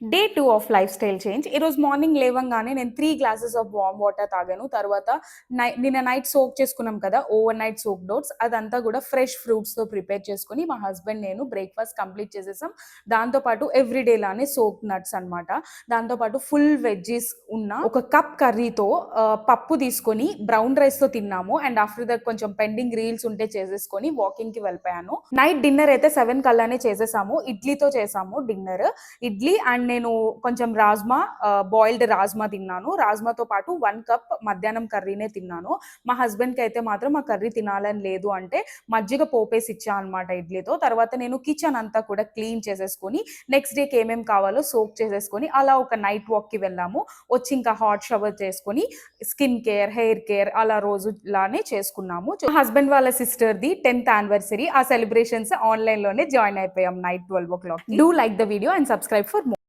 Day 2 of life style change. ఈరోజు morning లేవంగానే నేను 3 గ్లాసెస్ ఆఫ్ వార్మ్ వాటర్ తాగాను. తర్వాత నిన్న నైట్ సోక్ చేసుకున్నాం కదా! ఓవర్ నైట్ సోక్డ్ ఓట్స్ అదంతా కూడా ఫ్రెష్ ఫ్రూట్స్‌తో ప్రిపేర్ చేసుకొని మా హస్బెండ్, నేను బ్రేక్‌ఫాస్ట్ కంప్లీట్ చేసేసాం. దాంతో పాటు ఎవ్రీడే లానే సోక్డ్ నట్స్ అన్నమాట. దాంతో పాటు ఫుల్ వెజ్జీస్ ఉన్న ఒక కప్ కర్రీతో పప్పు తీసుకొని బ్రౌన్ రైస్‌తో తిన్నాము. అండ్ ఆఫ్టర్ దట్ కొంచెం పెండింగ్ రీల్స్ ఉంటే చేసేసుకొని వాకింగ్‌కి వెళ్ళిపోయాను. నైట్ డిన్నర్ అయితే 7 కల్లానే చేసేసాము. ఇడ్లీతో చేసాము డిన్నర్. ఇడ్లీ అండ్ నేను కొంచెం రాజ్మా, బాయిల్డ్ రాజ్మా తిన్నాను. రాజ్మాతో పాటు 1 కప్ మధ్యాహ్నం కర్రీనే తిన్నాను. మా హస్బెండ్‌కి అయితే మాత్రం ఆ కర్రీ తినాలని లేదు అంటే మజ్జిగ పోపేసి ఇచ్చా అనమాట ఇడ్లీతో. తర్వాత నేను కిచెన్ అంతా కూడా క్లీన్ చేసేసుకొని నెక్స్ట్ డేకి ఏమేమి కావాలో సోక్ చేసేసుకొని అలా ఒక నైట్ వాక్‌కి వెళ్ళాము. వచ్చి ఇంకా హాట్ షవర్ చేసుకొని స్కిన్ కేర్, హెయిర్ కేర్ అలా రోజులానే చేసుకున్నాము. మా హస్బెండ్ వాళ్ళ సిస్టర్‌ది 10th యానివర్సరీ. ఆ సెలబ్రేషన్స్ ఆన్‌లైన్‌లోనే జాయిన్ అయిపోయాం night 12:00. Do like the video and subscribe for more.